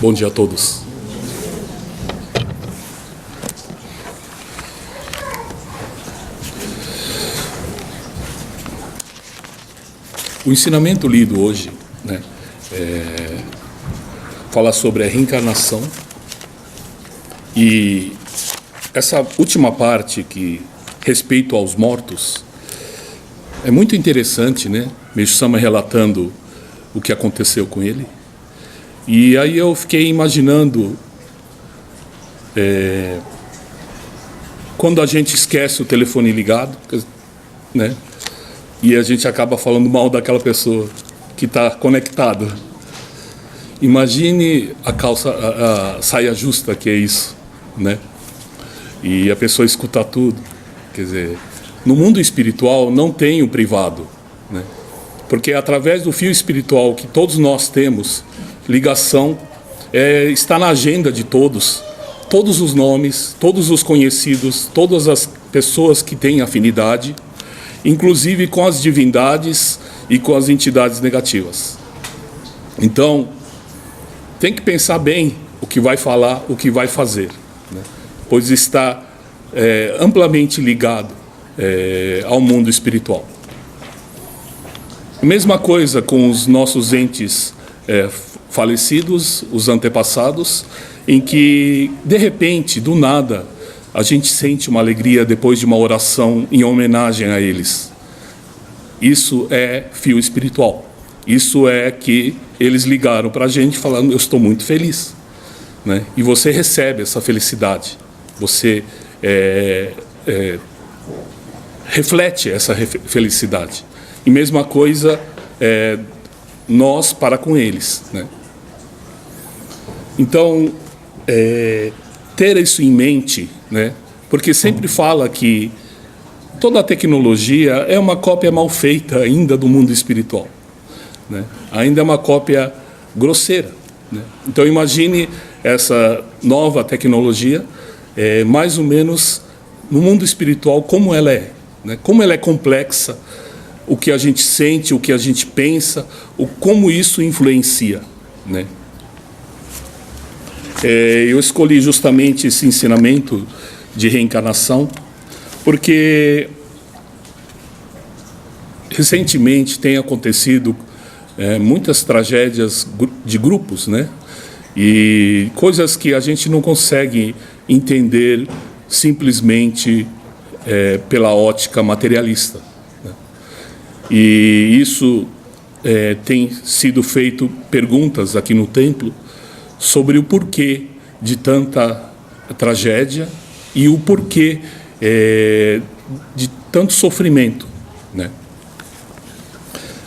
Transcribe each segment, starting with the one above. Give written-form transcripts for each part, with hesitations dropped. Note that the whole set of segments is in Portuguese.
Bom dia a todos. O ensinamento lido hoje, fala sobre a reencarnação, e essa última parte, que respeito aos mortos, é muito interessante, né? Meixo Sama relatando o que aconteceu com ele. E aí eu fiquei imaginando, quando a gente esquece o telefone ligado, né? E a gente acaba falando mal daquela pessoa que está conectada. Imagine a saia justa, que é isso, né? E a pessoa escuta tudo. Quer dizer, no mundo espiritual não tem o privado, né? Porque através do fio espiritual que todos nós temos, ligação, está na agenda de todos os nomes, todos os conhecidos, todas as pessoas que têm afinidade, inclusive com as divindades e com as entidades negativas. Então, tem que pensar bem o que vai falar, o que vai fazer, né? Pois está amplamente ligado ao mundo espiritual. A mesma coisa com os nossos entes falecidos, os antepassados, em que, de repente, do nada, a gente sente uma alegria depois de uma oração em homenagem a eles. Isso é fio espiritual. Isso é que eles ligaram para a gente falando: eu estou muito feliz, né? E você recebe essa felicidade. Você reflete essa felicidade. E mesma coisa nós para com eles, né? Então, ter isso em mente, né? Porque sempre fala que toda a tecnologia é uma cópia mal feita ainda do mundo espiritual, né? Ainda é uma cópia grosseira, né? Então imagine essa nova tecnologia, mais ou menos no mundo espiritual, como ela é, né? Como ela é complexa, o que a gente sente, o que a gente pensa, como isso influencia, né? Eu escolhi justamente esse ensinamento de reencarnação porque recentemente tem acontecido muitas tragédias de grupos, né? E coisas que a gente não consegue entender simplesmente pela ótica materialista, né? E isso tem sido feito perguntas aqui no templo sobre o porquê de tanta tragédia e o porquê de tanto sofrimento, né?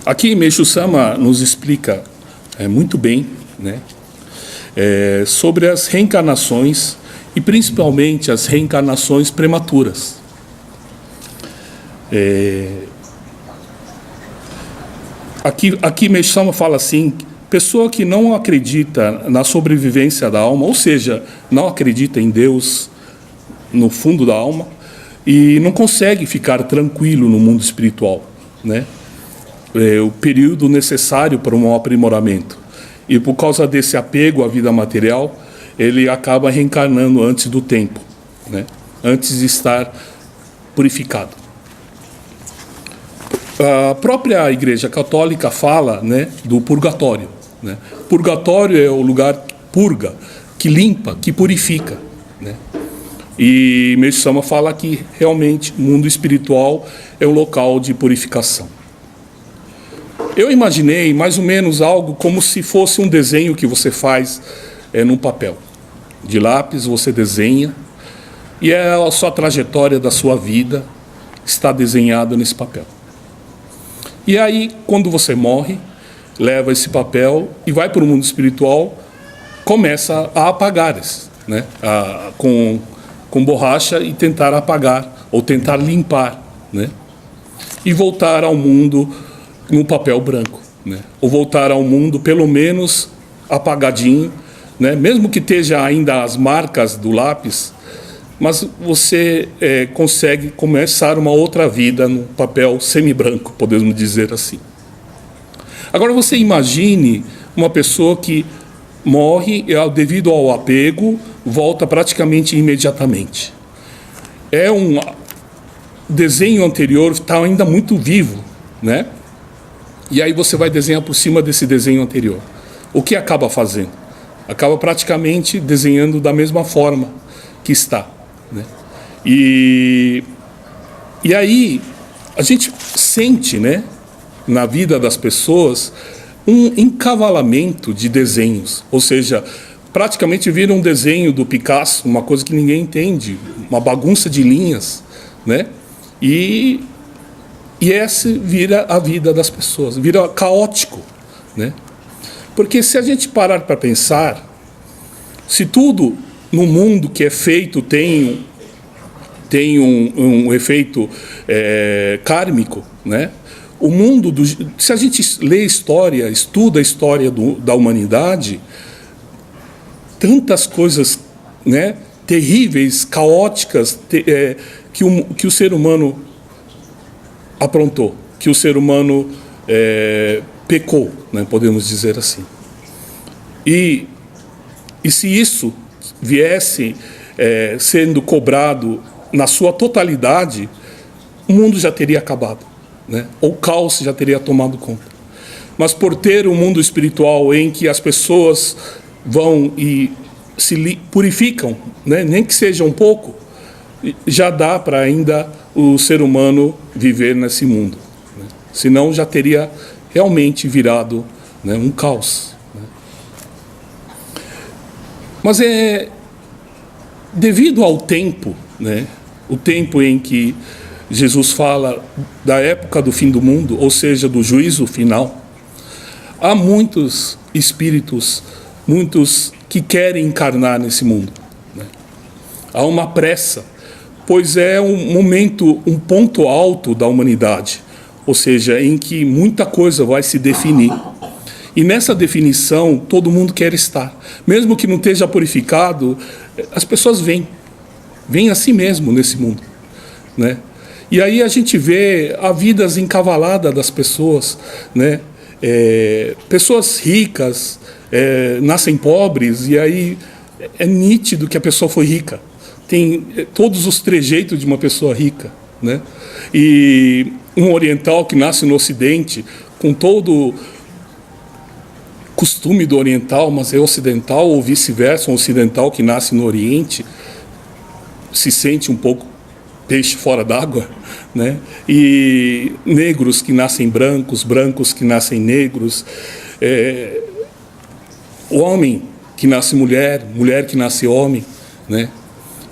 Aqui Meixo Sama nos explica muito bem, né, sobre as reencarnações e principalmente as reencarnações prematuras. Aqui Meixo Sama fala assim: pessoa que não acredita na sobrevivência da alma, ou seja, não acredita em Deus no fundo da alma, e não consegue ficar tranquilo no mundo espiritual, né? O período necessário para um aprimoramento. E por causa desse apego à vida material, ele acaba reencarnando antes do tempo, né? Antes de estar purificado. A própria Igreja Católica fala, né, do purgatório, né? Purgatório é o lugar que purga, que limpa, que purifica, né? E Meixo Sama fala que realmente o mundo espiritual é um local de purificação. Eu imaginei mais ou menos algo como se fosse um desenho que você faz num papel. De lápis você desenha, e a sua trajetória da sua vida está desenhada nesse papel. E aí, quando você morre, leva esse papel e vai para o mundo espiritual, começa a apagar, né? Com borracha, e tentar apagar, ou tentar limpar, né? E voltar ao mundo no papel branco, né? Ou voltar ao mundo pelo menos apagadinho, né? Mesmo que esteja ainda as marcas do lápis, mas você consegue começar uma outra vida no papel semi-branco, podemos dizer assim. Agora você imagine uma pessoa que morre devido ao apego, volta praticamente imediatamente. É um desenho anterior, está ainda muito vivo, né? E aí você vai desenhar por cima desse desenho anterior. O que acaba fazendo? Acaba praticamente desenhando da mesma forma que está, né? E aí a gente sente, né, na vida das pessoas um encavalamento de desenhos, ou seja, praticamente vira um desenho do Picasso, uma coisa que ninguém entende, uma bagunça de linhas, né? E essa vira a vida das pessoas, vira caótico, né? Porque se a gente parar para pensar, se tudo no mundo que é feito tem um efeito kármico, né? O mundo, se a gente lê história, estuda a história da humanidade, tantas coisas, né, terríveis, caóticas, que o ser humano aprontou, que o ser humano pecou, né, podemos dizer assim. E se isso viesse sendo cobrado na sua totalidade, o mundo já teria acabado, né? O caos já teria tomado conta. Mas por ter um mundo espiritual em que as pessoas vão e se purificam, né? Nem que seja um pouco, já dá para ainda o ser humano viver nesse mundo, né? Senão já teria realmente virado, né, um caos, né? Mas devido ao tempo, né, o tempo em que Jesus fala da época do fim do mundo, ou seja, do juízo final, há muitos espíritos, muitos que querem encarnar nesse mundo, né? Há uma pressa, pois é um momento, um ponto alto da humanidade, ou seja, em que muita coisa vai se definir. E nessa definição, todo mundo quer estar. Mesmo que não esteja purificado, as pessoas vêm assim mesmo nesse mundo, né? E aí a gente vê a vida encavalada das pessoas, né? Pessoas ricas nascem pobres, e aí é nítido que a pessoa foi rica. Tem todos os trejeitos de uma pessoa rica, né? E um oriental que nasce no Ocidente, com todo costume do oriental, mas é ocidental, ou vice-versa, um ocidental que nasce no Oriente, se sente um pouco peixe fora d'água, né? E negros que nascem brancos, brancos que nascem negros, o homem que nasce mulher, mulher que nasce homem, né?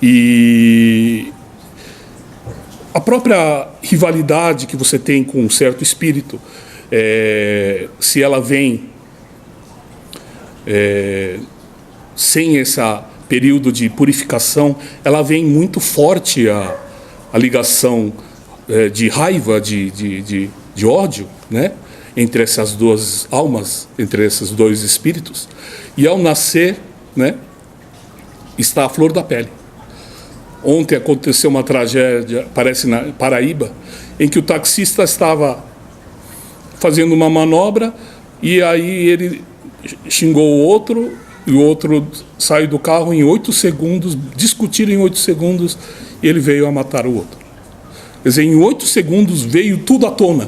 E a própria rivalidade que você tem com um certo espírito, se ela vem sem esse período de purificação, ela vem muito forte a ligação de raiva, de ódio, né, entre essas duas almas, entre esses dois espíritos. E ao nascer, né, está a flor da pele. Ontem aconteceu uma tragédia, parece na Paraíba, em que o taxista estava fazendo uma manobra e aí ele xingou o outro, e o outro saiu do carro em 8 segundos, discutiram em 8 segundos, e ele veio a matar o outro. Quer dizer, em 8 segundos veio tudo à tona.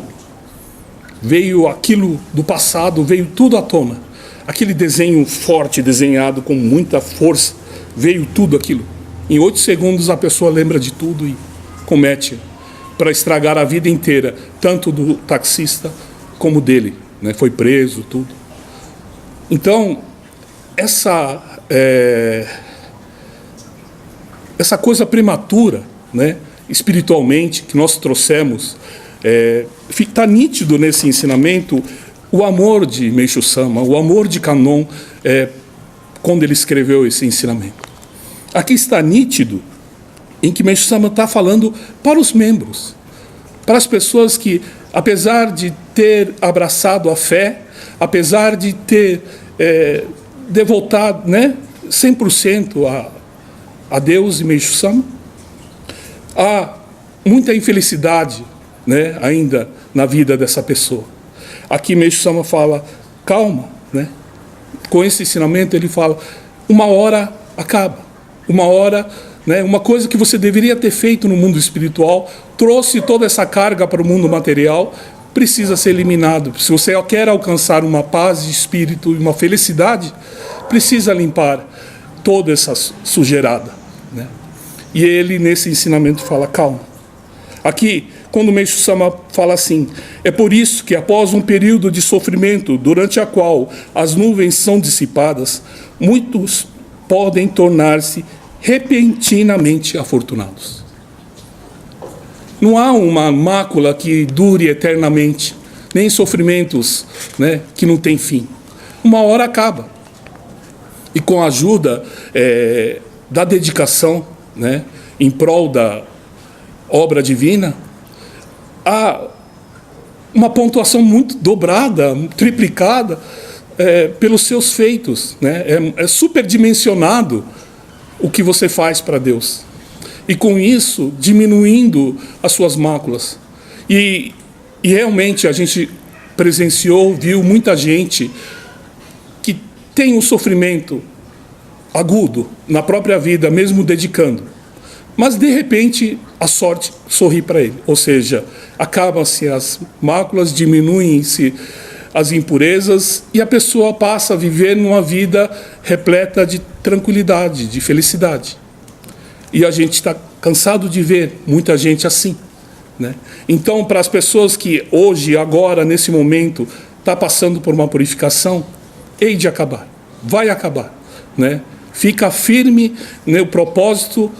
Veio aquilo do passado, veio tudo à tona. Aquele desenho forte, desenhado com muita força, veio tudo aquilo. Em 8 segundos a pessoa lembra de tudo e comete, para estragar a vida inteira, tanto do taxista como dele, né? Foi preso, tudo. Então, essa coisa prematura, né, espiritualmente, que nós trouxemos, está nítido nesse ensinamento o amor de Meishu Sama, o amor de Kannon, quando ele escreveu esse ensinamento. Aqui está nítido em que Meishu Sama está falando para os membros, para as pessoas que, apesar de ter abraçado a fé, apesar de ter devotado, né, 100% a Deus e Meishu Sama, há muita infelicidade, né, ainda na vida dessa pessoa. Aqui Meishu Sama fala, calma, né? com esse ensinamento, ele fala, uma hora acaba. Uma hora, né, uma coisa que você deveria ter feito no mundo espiritual, trouxe toda essa carga para o mundo material, precisa ser eliminado. Se você quer alcançar uma paz de espírito e uma felicidade, precisa limpar toda essa sujeirada, né? E ele, nesse ensinamento, fala, calma. Aqui, quando o Meixo Sama fala assim, é por isso que após um período de sofrimento, durante a qual as nuvens são dissipadas, muitos podem tornar-se repentinamente afortunados. Não há uma mácula que dure eternamente, nem sofrimentos, né, que não tem fim. Uma hora acaba. E com a ajuda da dedicação, né, em prol da obra divina, há uma pontuação muito dobrada, triplicada pelos seus feitos, né? É superdimensionado o que você faz para Deus. E com isso, diminuindo as suas máculas. E realmente a gente presenciou, viu muita gente que tem um sofrimento agudo na própria vida, mesmo dedicando. Mas, de repente, a sorte sorri para ele. Ou seja, acabam-se as máculas, diminuem-se as impurezas e a pessoa passa a viver numa vida repleta de tranquilidade, de felicidade. E a gente está cansado de ver muita gente assim, né? Então, para as pessoas que hoje, agora, nesse momento, está passando por uma purificação, hei de acabar, vai acabar, né? Fica firme no propósito,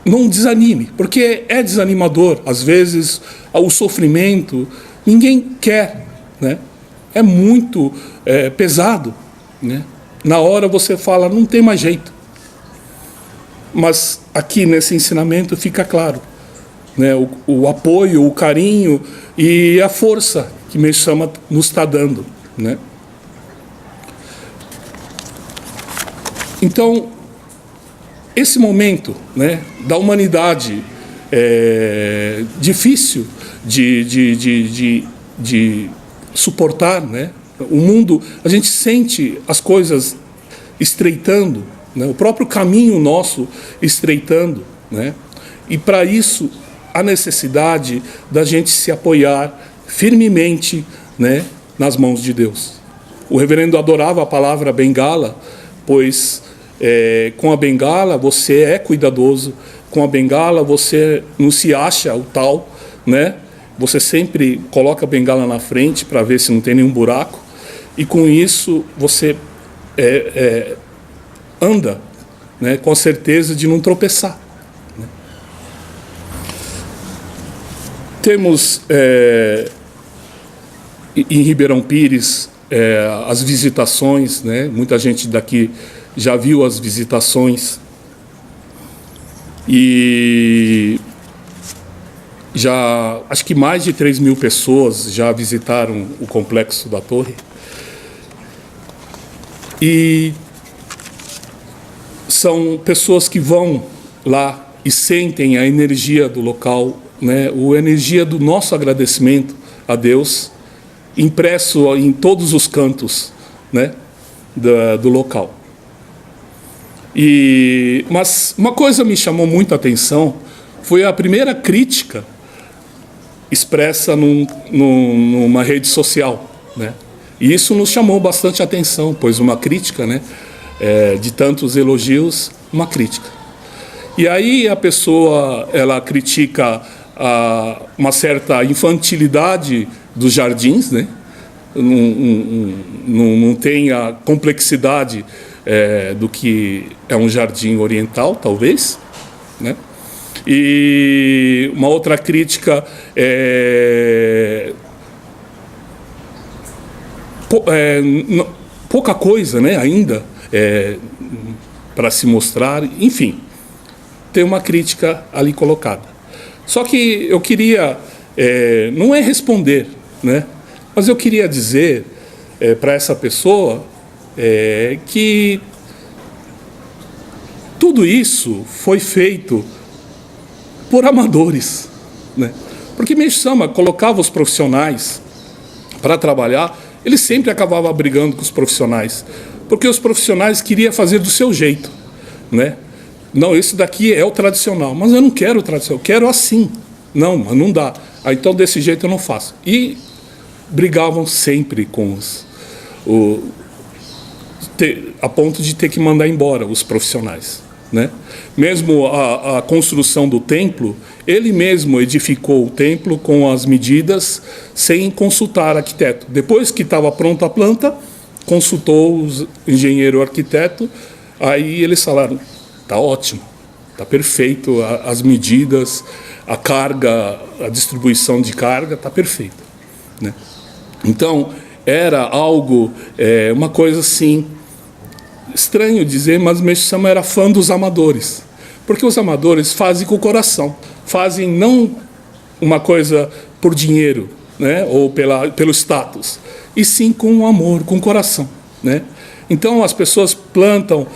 não desanime, porque é desanimador, às vezes, o sofrimento, ninguém quer, né? É muito pesado, né? Na hora você fala, não tem mais jeito. Mas aqui nesse ensinamento fica claro, né, o apoio, o carinho e a força que Meixo Sama nos está dando, né? Então, esse momento, né, da humanidade difícil de suportar, né? O mundo, a gente sente as coisas estreitando, né? O próprio caminho nosso estreitando, né? E para isso a necessidade da gente se apoiar firmemente, né, nas mãos de Deus. O reverendo adorava a palavra bengala, pois com a bengala você é cuidadoso, com a bengala você não se acha o tal, né? Você sempre coloca a bengala na frente para ver se não tem nenhum buraco, e com isso você anda, né, com a certeza de não tropeçar, né? Temos em Ribeirão Pires as visitações, né? Muita gente daqui já viu as visitações e já acho que mais de 3.000 pessoas já visitaram o complexo da torre. E são pessoas que vão lá e sentem a energia do local, né? A energia do nosso agradecimento a Deus, impresso em todos os cantos, né, do local. Mas uma coisa me chamou muito a atenção, foi a primeira crítica expressa numa rede social, né? E isso nos chamou bastante atenção, pois uma crítica, né, de tantos elogios, uma crítica. E aí a pessoa, ela critica uma certa infantilidade dos jardins, né? Não tem a complexidade do que é um jardim oriental, talvez, né? E uma outra crítica pouca coisa, né, ainda para se mostrar, enfim, tem uma crítica ali colocada. Só que eu queria, não é responder, né, mas eu queria dizer para essa pessoa que tudo isso foi feito por amadores, né? Porque Meixo Sama colocava os profissionais para trabalhar ele sempre acabava brigando com os profissionais, porque os profissionais queriam fazer do seu jeito, né? Não, esse daqui é o tradicional, mas eu não quero o tradicional, eu quero assim. Não, mas não dá. Então desse jeito eu não faço. E brigavam sempre com a ponto de ter que mandar embora os profissionais, né? Mesmo a construção do templo, ele mesmo edificou o templo com as medidas sem consultar arquiteto. Depois que estava pronta a planta, consultou o engenheiro arquiteto, aí eles falaram, está ótimo, está perfeito, as medidas, a carga, a distribuição de carga está perfeita, né? Então, era algo, uma coisa assim, estranho dizer, mas Meixo Sama era fã dos amadores, porque os amadores fazem com o coração, fazem não uma coisa por dinheiro, né, ou pelo status, e sim com amor, com o coração, né? Então as pessoas plantam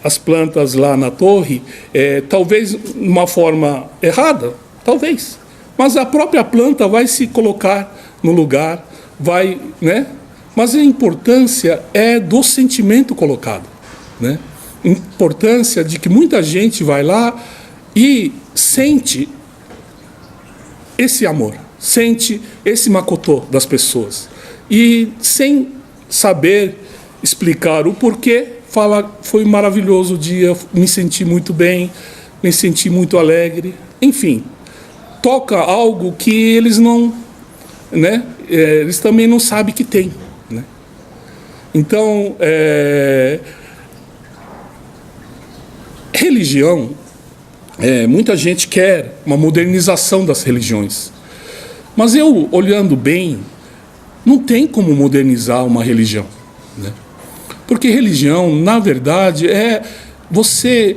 as plantas lá na torre, talvez de uma forma errada, talvez, mas a própria planta vai se colocar no lugar, vai, né? Mas a importância é do sentimento colocado, né? Importância de que muita gente vai lá e sente esse amor, sente esse macotô das pessoas. E sem saber explicar o porquê, fala, foi maravilhoso o dia, me senti muito bem, me senti muito alegre. Enfim, toca algo que eles não, né? Eles também não sabem que tem, né? Então, religião, muita gente quer uma modernização das religiões, mas eu, olhando bem, não tem como modernizar uma religião, né? Porque religião, na verdade, é você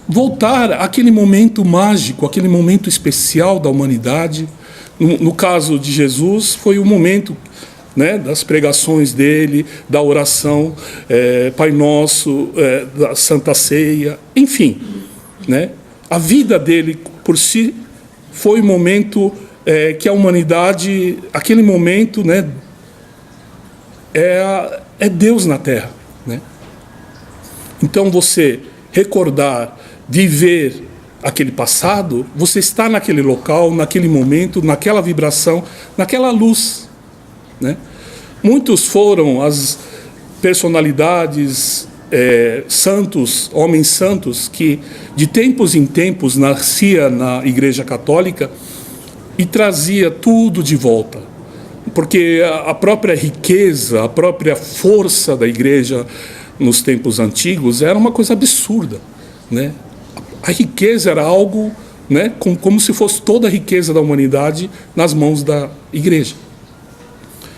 voltar àquele momento mágico, aquele momento especial da humanidade. No caso de Jesus, foi o momento, né, das pregações dele, da oração, Pai Nosso, da Santa Ceia, enfim, né? A vida dele, por si, foi o momento que a humanidade, aquele momento, né, é Deus na Terra, né? Então você recordar, viver aquele passado, você está naquele local, naquele momento, naquela vibração, naquela luz, né? Muitos foram as personalidades, santos, homens santos, que de tempos em tempos nascia na Igreja Católica e trazia tudo de volta. Porque a própria riqueza, a própria força da igreja nos tempos antigos era uma coisa absurda, né? A riqueza era algo, né, como se fosse toda a riqueza da humanidade nas mãos da igreja.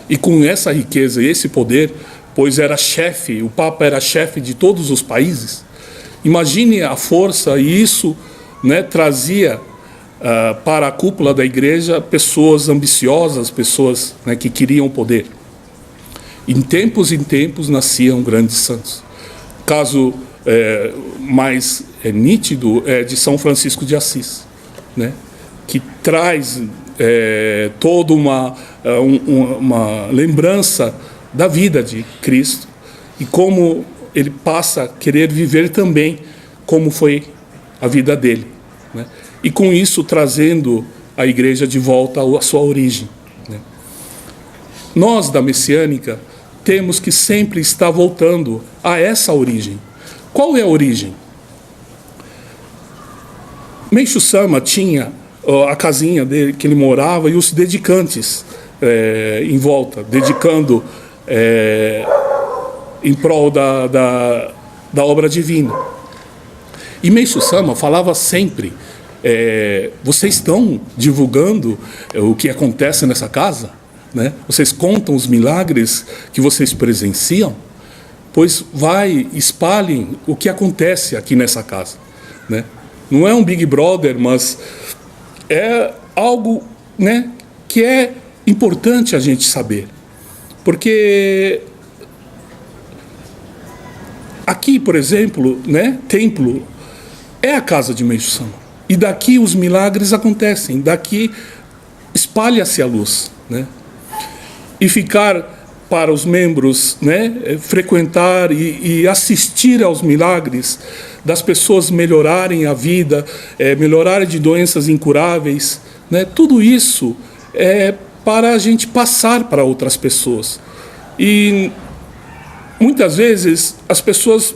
E com essa riqueza e esse poder, pois era chefe, o Papa era chefe de todos os países, imagine a força, e isso, né, trazia para a cúpula da igreja pessoas ambiciosas, pessoas, né, que queriam o poder. Em tempos nasciam grandes santos. O caso mais nítido é de São Francisco de Assis, né, que traz toda uma lembrança da vida de Cristo e como ele passa a querer viver também como foi a vida dele, né? E com isso trazendo a igreja de volta à sua origem, né? Nós da Messiânica temos que sempre estar voltando a essa origem. Qual é a origem? Meixo Sama tinha a casinha dele que ele morava e os dedicantes em volta, dedicando em prol da obra divina. E Meixo Sama falava sempre: vocês estão divulgando o que acontece nessa casa, né? Vocês contam os milagres que vocês presenciam? Pois espalhem o que acontece aqui nessa casa, né? Não é um Big Brother, mas é algo, né, que é importante a gente saber. Porque aqui, por exemplo, né, templo é a casa de Meixo Sama. E daqui os milagres acontecem, daqui espalha-se a luz, né? e ficar para os membros, né, frequentar e assistir aos milagres das pessoas melhorarem a vida, melhorarem de doenças incuráveis, né, tudo isso é para a gente passar para outras pessoas. E muitas vezes as pessoas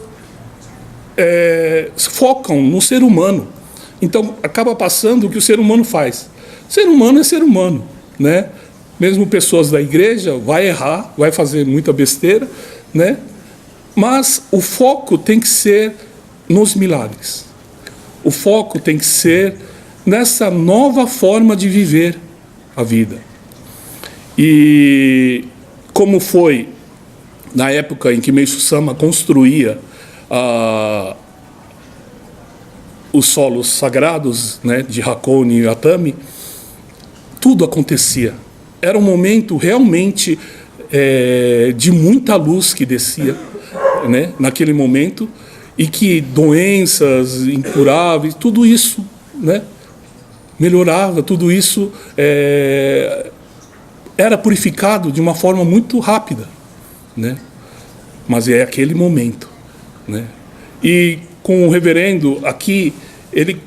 focam no ser humano, então acaba passando o que o ser humano faz. Ser humano é ser humano, né? Mesmo pessoas da igreja vai errar, vai fazer muita besteira, né? Mas o foco tem que ser nos milagres. O foco tem que ser nessa nova forma de viver a vida. E como foi na época em que Meishu Sama construía os solos sagrados, né, de Hakone e Atami, tudo acontecia. Era um momento realmente de muita luz que descia, né, naquele momento, e que doenças incuráveis, tudo isso, né, melhorava, tudo isso era purificado de uma forma muito rápida, né? Mas é aquele momento, né? E com o reverendo aqui, ele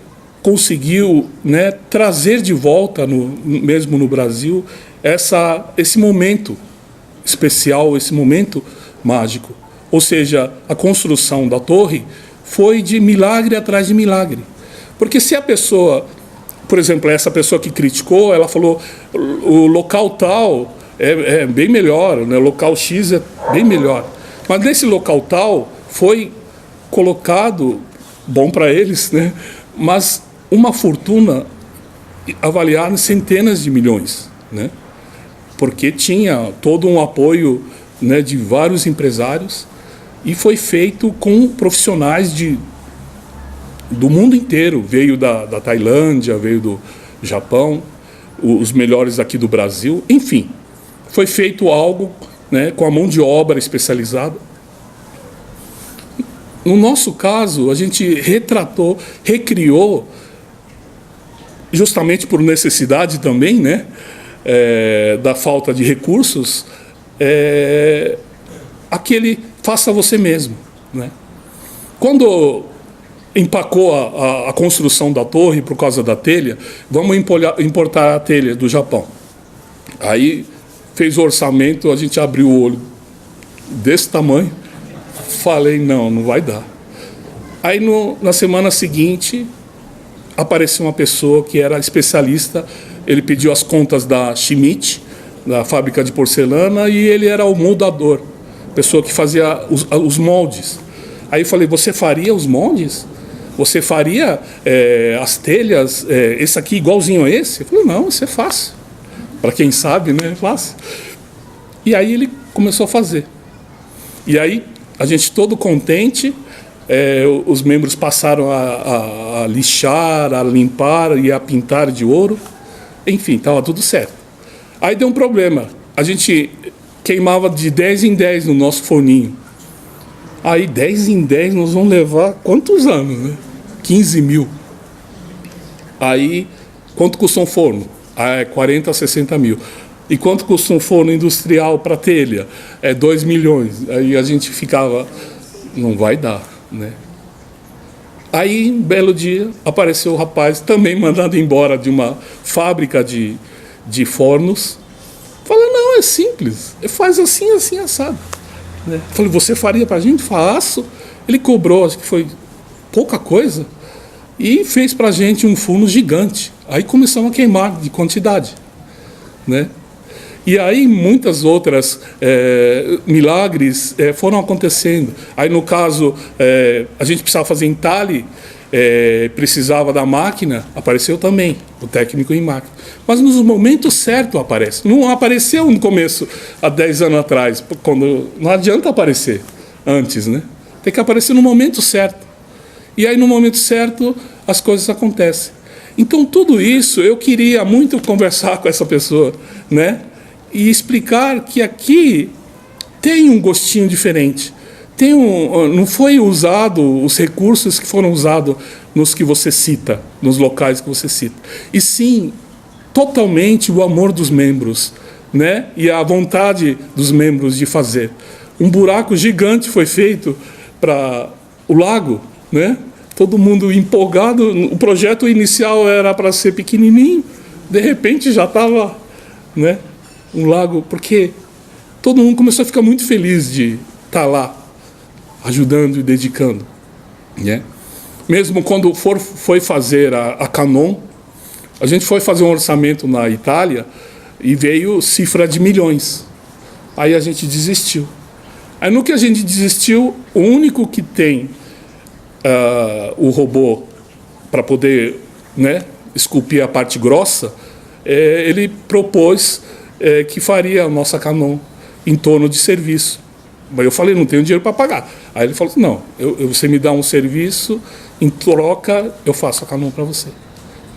conseguiu, né, trazer de volta, mesmo no Brasil, esse momento especial, esse momento mágico. Ou seja, a construção da torre foi de milagre atrás de milagre. Porque se a pessoa, por exemplo, essa pessoa que criticou, ela falou, o local tal é bem melhor, né? O local X é bem melhor. Mas nesse local tal foi colocado, bom para eles, né? Mas uma fortuna avaliada em centenas de milhões, né? Porque tinha todo um apoio, né, de vários empresários, e foi feito com profissionais do mundo inteiro. Veio da Tailândia, veio do Japão, os melhores aqui do Brasil, enfim. Foi feito algo, né, com a mão de obra especializada. No nosso caso, a gente recriou, justamente por necessidade também, né, da falta de recursos, aquele faça você mesmo, né? Quando empacou a construção da torre por causa da telha, vamos importar a telha do Japão. Aí fez o orçamento, a gente abriu o olho desse tamanho, falei, não vai dar. Aí na semana seguinte apareceu uma pessoa que era especialista, ele pediu as contas da Schmidt, da fábrica de porcelana, e ele era o moldador, pessoa que fazia os moldes. Aí eu falei, você faria os moldes? Você faria as telhas, esse aqui igualzinho a esse? Eu falei, não, isso é fácil. Para quem sabe, né, é fácil. E aí ele começou a fazer. E aí a gente todo contente, os membros passaram a lixar, a limpar e a pintar de ouro. Enfim, estava tudo certo. Aí deu um problema. A gente queimava de 10 em 10 no nosso forninho. Aí 10 em 10 nós vamos levar quantos anos, né? 15 mil. Aí, quanto custa um forno? 40 a 60 mil. E quanto custa um forno industrial para telha? 2 milhões. Aí a gente ficava, não vai dar, né? Aí, um belo dia, apareceu o rapaz, também mandado embora de uma fábrica de fornos. Falei, não, é simples, faz assim, assim, assado. Né? Falei, você faria para a gente? Faço. Ele cobrou, acho que foi pouca coisa, e fez para a gente um forno gigante. Aí começamos a queimar de quantidade, né? E aí muitas outras milagres foram acontecendo. Aí no caso, a gente precisava fazer entalhe, precisava da máquina, apareceu também o técnico em máquina. Mas nos momentos certos aparece. Não apareceu no começo, há 10 anos atrás, quando não adianta aparecer antes, né? Tem que aparecer no momento certo. E aí no momento certo as coisas acontecem. Então tudo isso eu queria muito conversar com essa pessoa, né? E explicar que aqui tem um gostinho diferente. Não foi usado os recursos que foram usados nos que você cita, nos locais que você cita. E sim, totalmente o amor dos membros, né, e a vontade dos membros de fazer. Um buraco gigante foi feito para o lago, né? Todo mundo empolgado. O projeto inicial era para ser pequenininho, de repente já estava, né, um lago, porque todo mundo começou a ficar muito feliz de estar lá, ajudando e dedicando, né? Mesmo quando foi fazer a Canon, a gente foi fazer um orçamento na Itália e veio cifra de milhões. Aí a gente desistiu. Aí no que a gente desistiu, o único que tem o robô para poder, né, esculpir a parte grossa, ele propôs que faria a nossa Canon em torno de serviço. Mas eu falei, não tenho dinheiro para pagar. Aí ele falou assim, não, você me dá um serviço, em troca eu faço a Canon para você.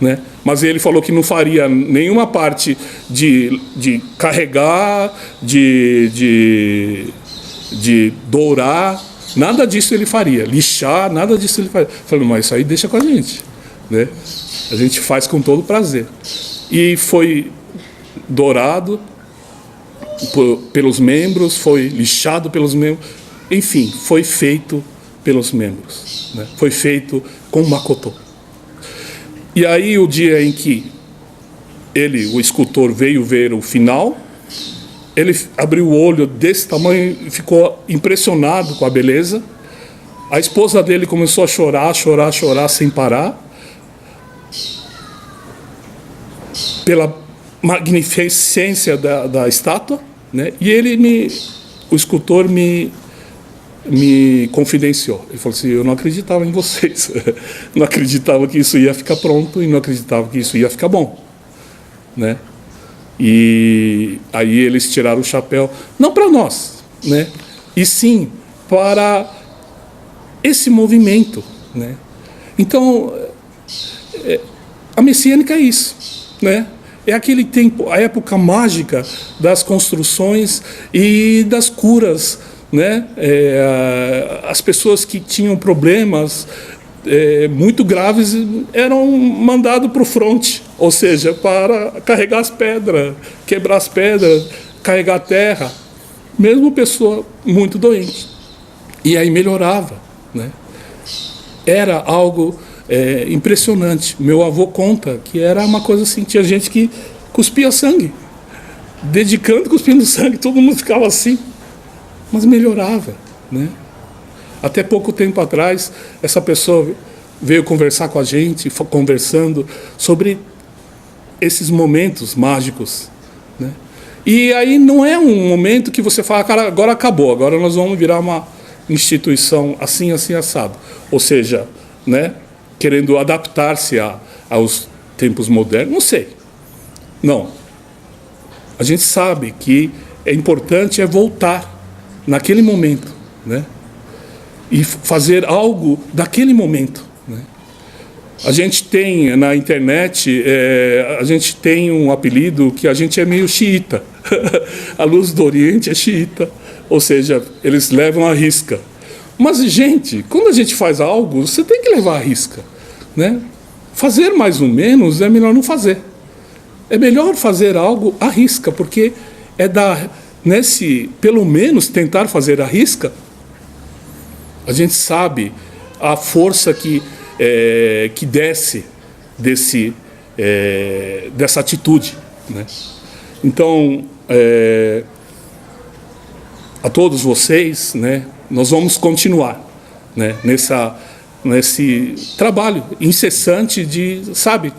Né? Mas ele falou que não faria nenhuma parte de carregar, de dourar, nada disso ele faria. Lixar, nada disso ele faria. Eu falei, mas isso aí deixa com a gente. Né? A gente faz com todo prazer. E foi dourado pelos membros, foi lixado pelos membros, enfim, foi feito pelos membros, né? Foi feito com Makoto. E aí o dia em que o escultor, veio ver o final, ele abriu o olho desse tamanho e ficou impressionado com a beleza. A esposa dele começou a chorar sem parar, pela magnificência da estátua, né? E o escultor me confidenciou. Ele falou assim, eu não acreditava em vocês, não acreditava que isso ia ficar pronto e não acreditava que isso ia ficar bom, né? E aí eles tiraram o chapéu, não para nós, né? E sim para esse movimento, né? Então, a messiânica é isso, né? É aquele tempo, a época mágica das construções e das curas, né? As pessoas que tinham problemas muito graves eram mandadas para o fronte, ou seja, para carregar as pedras, quebrar as pedras, carregar a terra, mesmo pessoa muito doente. E aí melhorava, né? Era algo impressionante. Meu avô conta que era uma coisa assim, tinha gente que cuspia sangue, cuspindo sangue, todo mundo ficava assim, mas melhorava, né? Até pouco tempo atrás, essa pessoa veio conversar com a gente, conversando sobre esses momentos mágicos, né? E aí não é um momento que você fala, cara, agora acabou, agora nós vamos virar uma instituição assim, assim, assado. Ou seja, né, querendo adaptar-se aos tempos modernos, não sei. Não. A gente sabe que é importante voltar naquele momento, né? E fazer algo daquele momento, né? A gente tem na internet, a gente tem um apelido que a gente é meio xiita. A Luz do Oriente é xiita, ou seja, eles levam à risca. Mas, gente, quando a gente faz algo, você tem que levar à risca, né? Fazer mais ou menos é melhor não fazer. É melhor fazer algo à risca, porque pelo menos tentar fazer à risca, a gente sabe a força que desce dessa atitude, né? Então, a todos vocês, né, nós vamos continuar, né, nesse trabalho incessante de, sabe,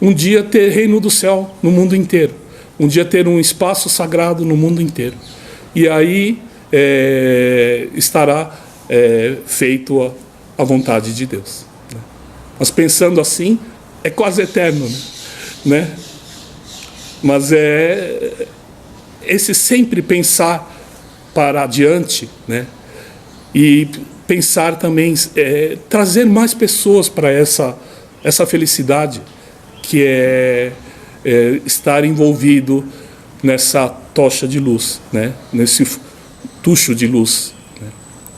um dia ter reino do céu no mundo inteiro, um dia ter um espaço sagrado no mundo inteiro. E aí estará feito a vontade de Deus, né? Mas pensando assim, é quase eterno, né? Mas esse sempre pensar para adiante, né? E pensar também, trazer mais pessoas para essa felicidade, que é estar envolvido nessa tocha de luz, né? Nesse tucho de luz, né?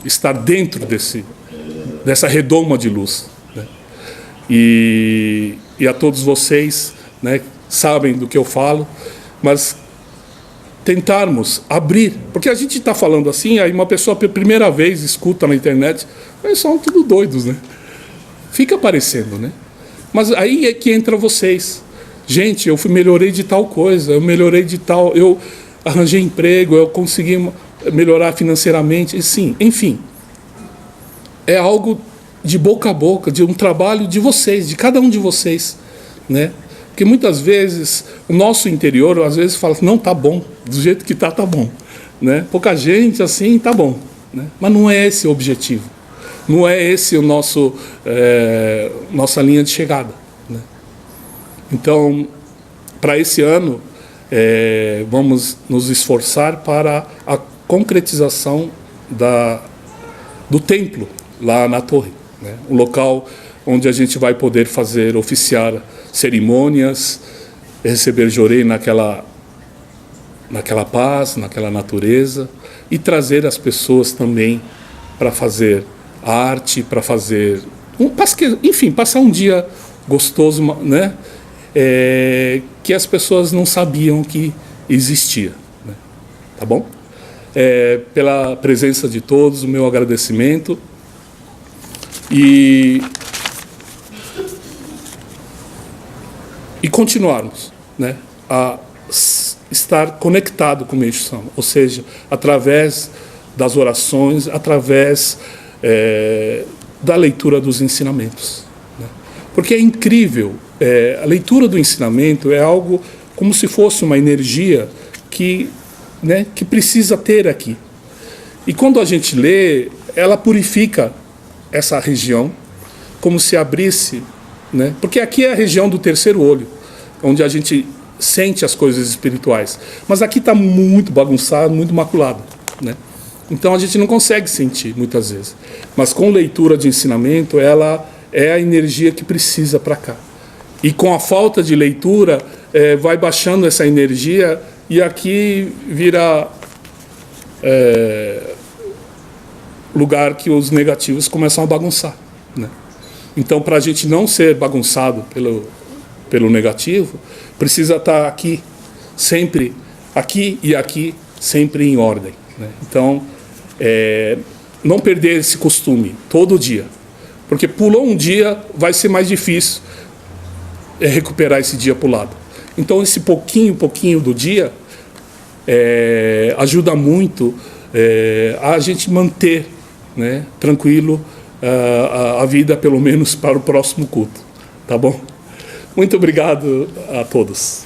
Estar dentro dessa redoma de luz, né? E a todos vocês, né, sabem do que eu falo, mas tentarmos abrir, porque a gente está falando assim, aí uma pessoa pela primeira vez escuta na internet, eles são tudo doidos, né? Fica parecendo, né? Mas aí é que entra vocês. Gente, melhorei de tal coisa, eu melhorei de tal, eu arranjei emprego, eu consegui melhorar financeiramente, e sim, enfim. É algo de boca a boca, de um trabalho de vocês, de cada um de vocês, né? Porque muitas vezes o nosso interior, às vezes, fala, não, tá bom, do jeito que tá bom, né? Pouca gente, assim, tá bom, né? Mas não é esse o objetivo, não é esse o nossa linha de chegada, né? Então, para esse ano, vamos nos esforçar para a concretização do templo lá na torre, né? Um local onde a gente vai poder oficiar cerimônias, receber Jorei naquela paz, naquela natureza, e trazer as pessoas também para fazer arte, para fazer, enfim, passar um dia gostoso, né? Que as pessoas não sabiam que existia, né? Tá bom? Pela presença de todos, o meu agradecimento e continuarmos, né, a estar conectado com o Meixo Sama, ou seja, através das orações, através da leitura dos ensinamentos, né? Porque é incrível, a leitura do ensinamento é algo como se fosse uma energia que precisa ter aqui. E quando a gente lê, ela purifica essa região, como se abrisse, né? Porque aqui é a região do terceiro olho, onde a gente sente as coisas espirituais. Mas aqui está muito bagunçado, muito maculado, né? Então a gente não consegue sentir muitas vezes. Mas com leitura de ensinamento, ela é a energia que precisa para cá. E com a falta de leitura, vai baixando essa energia e aqui vira lugar que os negativos começam a bagunçar, né? Então, para a gente não ser bagunçado pelo negativo, precisa estar aqui, sempre, aqui e aqui, sempre em ordem, né? Então, não perder esse costume todo dia, porque pulou um dia, vai ser mais difícil recuperar esse dia pulado. Então, esse pouquinho do dia ajuda muito a gente manter, né, tranquilo a vida, pelo menos para o próximo culto. Tá bom? Muito obrigado a todos.